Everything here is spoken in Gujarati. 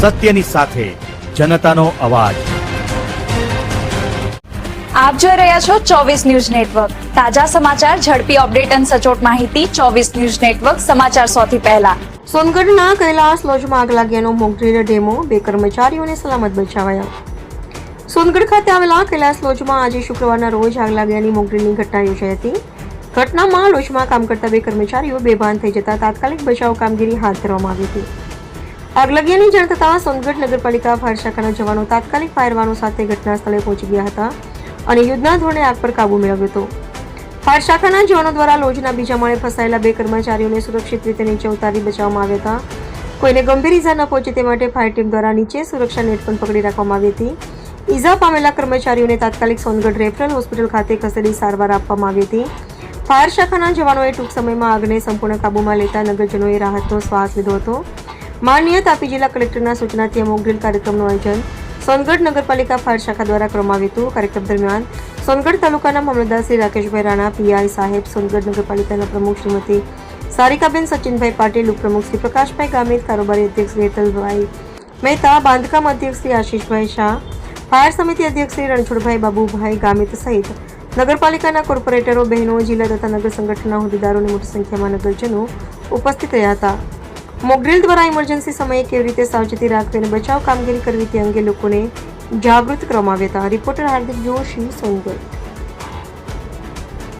સત્યની સાથે જનતાનો અવાજ। આપ જોઈ રહ્યા છો 24 ન્યૂઝ નેટવર્ક। તાજા સમાચાર, ઝડપી અપડેટ અને સચોટ માહિતી 24 ન્યૂઝ નેટવર્ક સમાચાર સૌથી પહેલા। સોનગઢના કૈલાસ લોજમાં આગ લાગ્યાનો મોકડ્રીલ ડેમો, 2 કર્મચારીઓને સલામત બચાવાયા। સોનગઢ ખાતે આવેલા કૈલાસ લોજમાં આજે શુક્રવારના રોજ આગ લાગ્યાની મોકડ્રીલની ઘટના યોજાઈ હતી। ઘટનામાં લોજમાં કામ કરતા 2 કર્મચારીઓ બેભાન થઈ જતા તાત્કાલિક બચાવ કામગીરી હાથ ધરવામાં આવી હતી। આગ લાગ્યાની જાણ થતાં સોનગઢ નગરપાલિકા ફાયર શાખાના જવાનો તાત્કાલિક ફાયર વાનો સાથે ઘટના સ્થળે પહોંચી ગયા હતા અને યુદ્ધના ધોરણે આગ પર કાબુ મેળવ્યો હતો। ફાયર શાખાના જવાનો દ્વારા લોજના બીજા માળે ફસાયેલા 2 કર્મચારીઓને સુરક્ષિત રીતે નીચે ઉતારી બચાવવામાં આવ્યા હતા। કોઈને ગંભીર ઈજા ન પહોંચે તે માટે ફાયર ટીમ દ્વારા નીચે સુરક્ષા નેટ પણ પકડી રાખવામાં આવી હતી। ઈજા પામેલા કર્મચારીઓને તાત્કાલિક સોનગઢ રેફરલ હોસ્પિટલ ખાતે ખસેડી સારવાર આપવામાં આવી હતી। ફાયર શાખાના જવાનોએ ટૂંક સમયમાં આગને સંપૂર્ણ કાબૂમાં લેતા નગરજનોએ રાહતનો શ્વાસ લીધો હતો। માનનીય તાપી જિલ્લા કલેક્ટરના સૂચનાથી મોકડ્રીલ કાર્યક્રમનું આયોજન સોનગઢ નગરપાલિકા ફાયર શાખા દ્વારા કરવામાં આવ્યું હતું। કાર્યક્રમ દરમિયાન સોનગઢ તાલુકાના મામલતદાર શ્રી રાકેશભાઈ રાણા, પીઆઈ સાહેબ, સોનગઢ નગરપાલિકાના પ્રમુખ શ્રીમતી સારિકાબેન સચિનભાઈ પાટીલ, ઉપપ્રમુખ શ્રી પ્રકાશભાઈ ગામિત, કારોબારી અધ્યક્ષ શ્રી હેતલભાઈ મહેતા, બાંધકામ અધ્યક્ષ શ્રી આશીષભાઈ શાહ, ફાયર સમિતિ અધ્યક્ષ શ્રી રણછોડભાઈ બાબુભાઈ ગામિત સહિત નગરપાલિકાના કોર્પોરેટરો, બહેનો, જિલ્લા તથા નગર સંગઠનના હોદ્દેદારોની મોટી સંખ્યામાં નગરજનો ઉપસ્થિત રહ્યા હતા। મોકડ્રીલ દ્વારા ઇમરજન્સી સમયે કેવી રીતે સાવચેતી રાખવી અને બચાવ કામગીરી કરવી તે અંગે લોકોને જાગૃત કરવામાં આવ્યા હતા। રિપોર્ટર હાર્દિક જોશી, સોનગઢ।